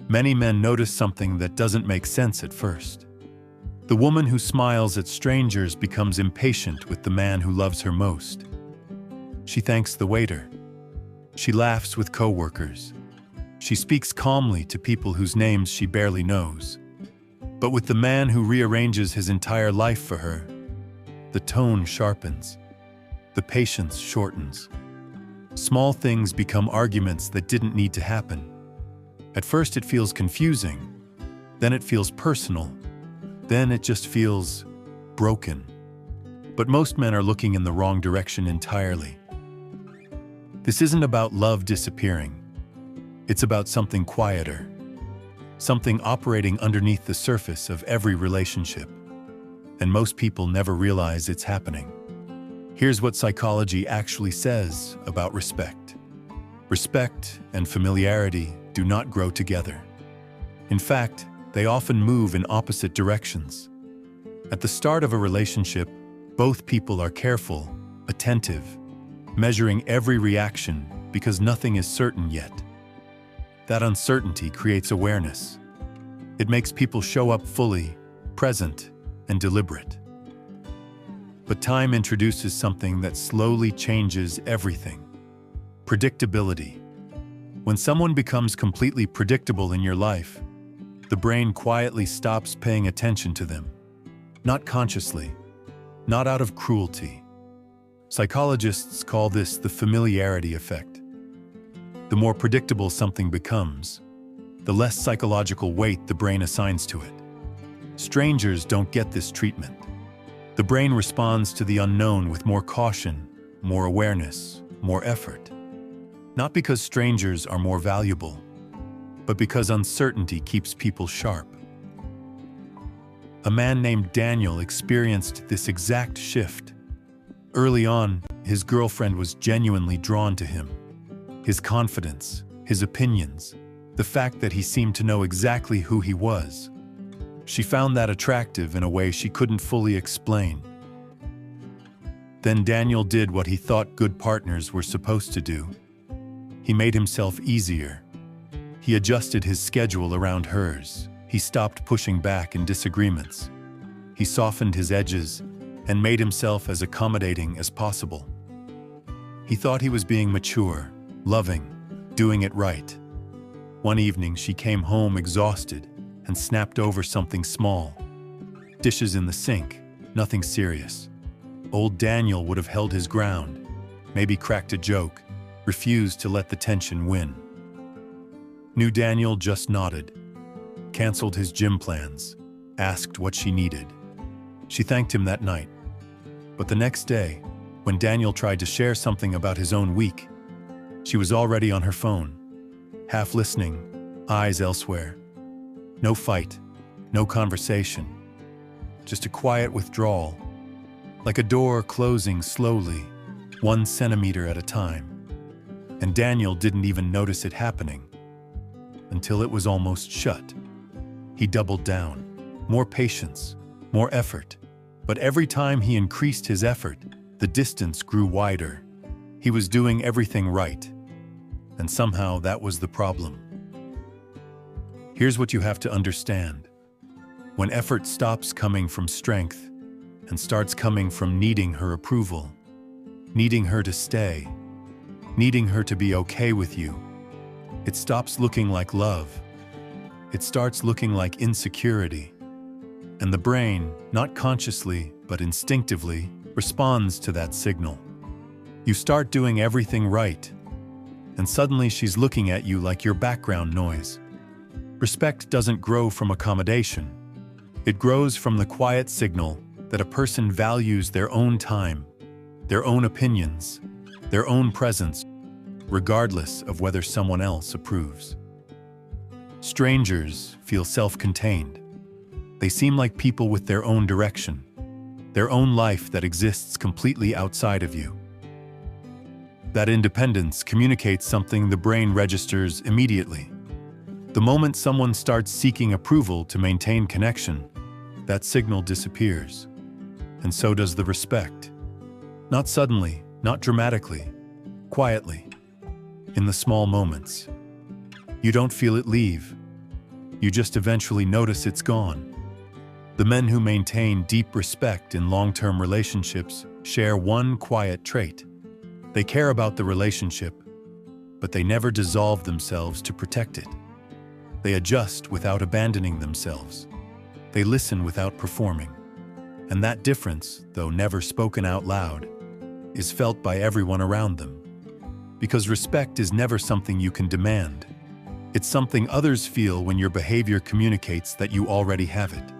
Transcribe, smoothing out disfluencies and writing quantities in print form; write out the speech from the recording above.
Many men notice something that doesn't make sense at first. The woman who smiles at strangers becomes impatient with the man who loves her most. She thanks the waiter. She laughs with coworkers. She speaks calmly to people whose names she barely knows. But with the man who rearranges his entire life for her, the tone sharpens. The patience shortens. Small things become arguments that didn't need to happen. At first it feels confusing, then it feels personal, then it just feels broken. But most men are looking in the wrong direction entirely. This isn't about love disappearing. It's about something quieter, something operating underneath the surface of every relationship. And most people never realize it's happening. Here's what psychology actually says about respect. Respect and familiarity do not grow together. In fact, they often move in opposite directions. At the start of a relationship, both people are careful, attentive, measuring every reaction because nothing is certain yet. That uncertainty creates awareness. It makes people show up fully, present, and deliberate. But time introduces something that slowly changes everything. Predictability. When someone becomes completely predictable in your life, the brain quietly stops paying attention to them. Not consciously, not out of cruelty. Psychologists call this the familiarity effect. The more predictable something becomes, the less psychological weight the brain assigns to it. Strangers don't get this treatment. The brain responds to the unknown with more caution, more awareness, more effort. Not because strangers are more valuable, but because uncertainty keeps people sharp. A man named Daniel experienced this exact shift. Early on, his girlfriend was genuinely drawn to him. His confidence, his opinions, the fact that he seemed to know exactly who he was. She found that attractive in a way she couldn't fully explain. Then Daniel did what he thought good partners were supposed to do. He made himself easier. He adjusted his schedule around hers. He stopped pushing back in disagreements. He softened his edges and made himself as accommodating as possible. He thought he was being mature, loving, doing it right. One evening, she came home exhausted and snapped over something small. Dishes in the sink, nothing serious. Old Daniel would have held his ground, maybe cracked a joke, refused to let the tension win. New Daniel just nodded, canceled his gym plans, asked what she needed. She thanked him that night. But the next day, when Daniel tried to share something about his own week, she was already on her phone, half listening, eyes elsewhere. No fight, no conversation, just a quiet withdrawal, like a door closing slowly, 1 centimeter at a time. And Daniel didn't even notice it happening until it was almost shut. He doubled down, more patience, more effort. But every time he increased his effort, the distance grew wider. He was doing everything right, and somehow that was the problem. Here's what you have to understand. When effort stops coming from strength and starts coming from needing her approval, needing her to stay, needing her to be okay with you, it stops looking like love. It starts looking like insecurity. And the brain, not consciously but instinctively, responds to that signal. You start doing everything right, and suddenly she's looking at you like your background noise. Respect doesn't grow from accommodation. It grows from the quiet signal that a person values their own time, their own opinions, their own presence, regardless of whether someone else approves. Strangers feel self-contained. They seem like people with their own direction, their own life that exists completely outside of you. That independence communicates something the brain registers immediately. The moment someone starts seeking approval to maintain connection, that signal disappears. And so does the respect. Not suddenly, not dramatically, quietly, in the small moments. You don't feel it leave. You just eventually notice it's gone. The men who maintain deep respect in long-term relationships share one quiet trait. They care about the relationship, but they never dissolve themselves to protect it. They adjust without abandoning themselves. They listen without performing. And that difference, though never spoken out loud, is felt by everyone around them. Because respect is never something you can demand. It's something others feel when your behavior communicates that you already have it.